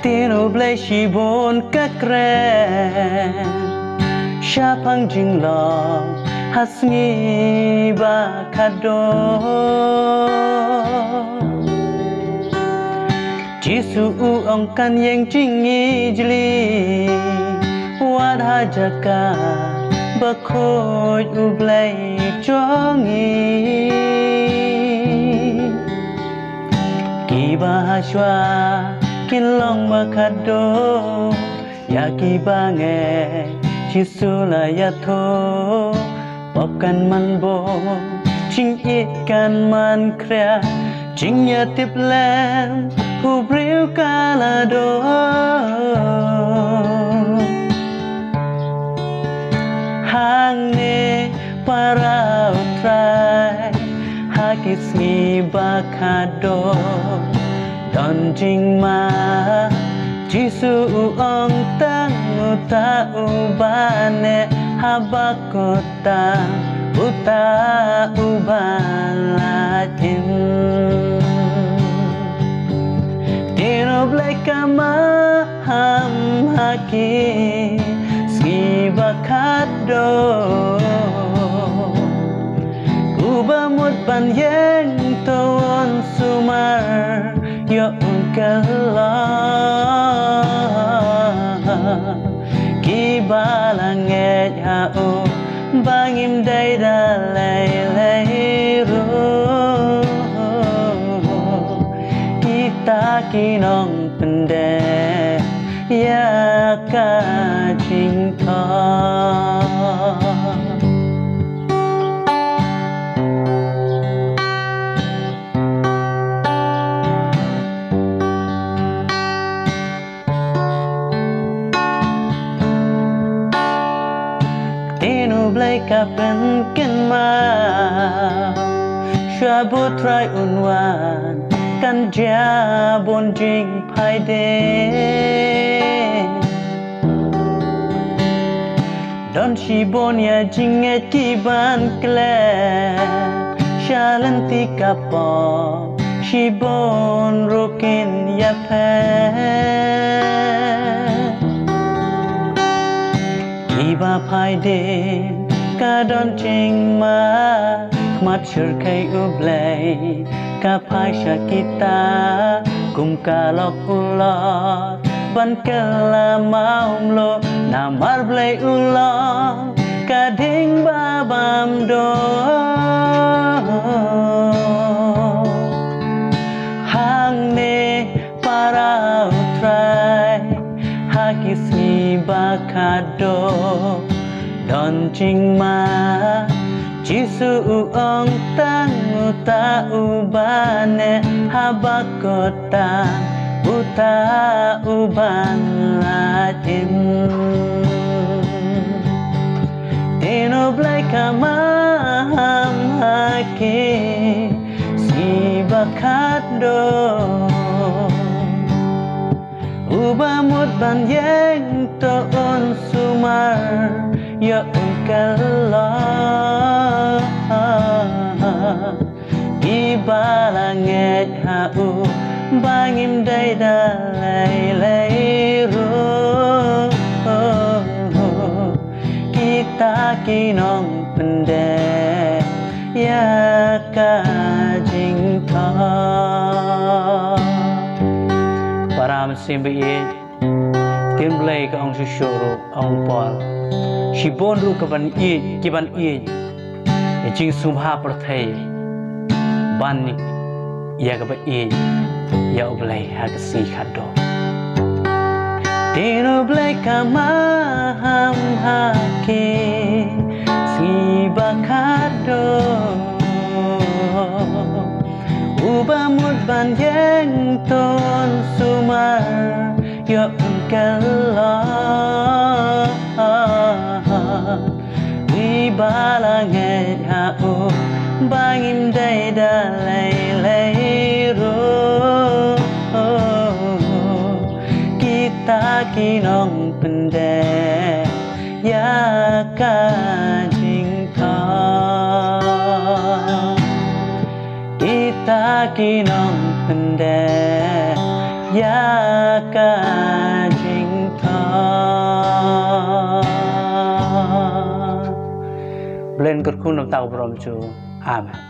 Tino blai shi bon kakren Shapang jinglo hasngi bakado Jisu ong kan yang jingi jli Wadha jaka bakoj ublai jongi Kibahaswa kinlong makado Yaki bange Jisula yato Popkan man bo Ching ikan man krea Ching yatip lem Hubriu kalado Hang ne para utrai Hakis ni bakado Don jing ma Jisu ong tang uta ubane habakota uta ubalatin Tino blai kama ham haki skibakado Kubamut ban yang tawon sumar yo ungkalah Kibalanget hao bangim day dalay ru Kita kinong pende ya kajingta Blai kapen ken ma Syabut rai unwan Kan jabon jing pai de Don shibon ya jing kiban kle Shalanti kapo Shibon rukin ya pe Kiba pai de Kadon jing ma Mat syurkai ublai Kapai syakita Kum kalok ulot Ban kela maum lo Namar blai ulot Kading babam do Hang ne para utrai Hakis ni bakado Don jing ma Jisu ong tang uta ubane habakota uta uban latin Tino blai kamaham haki si bakado Ubamut ban yang toon sumar ya ungkalah Ibalanget hau bangim day dalay ru Kita kinong pende ya kajingta Para mesimbi Tin blai ka ong susyuro ong pol Shibon ru kiban Jing sumha perthai Ban ya kaba ya blai hagasi khado Tino blai kamaham haki si bakado Ubamut ban yang ton sumar ya ungkalah Ibalanget hau bangim day dalay ru Kita kinong pende ya kajingta Kita kinong pende ya kajing ta Blen kerkunam tau brom chu amen